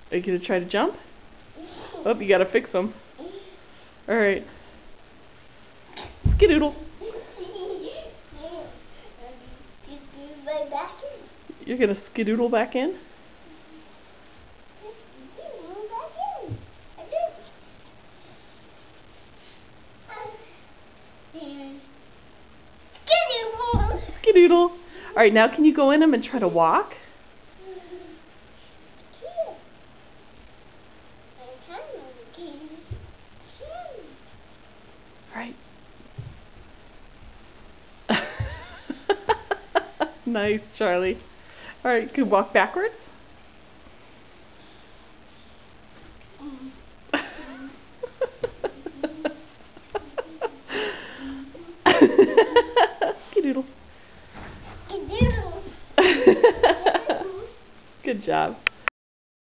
Are you going to try to jump? Oh, you got to fix them. Alright. Skidoodle. You're going to skidoodle back in? Skidoodle. Alright, now can you go in them and try to walk? Alright. Nice, Charlie. Alright, can you walk backwards? Skidoodle. Good job.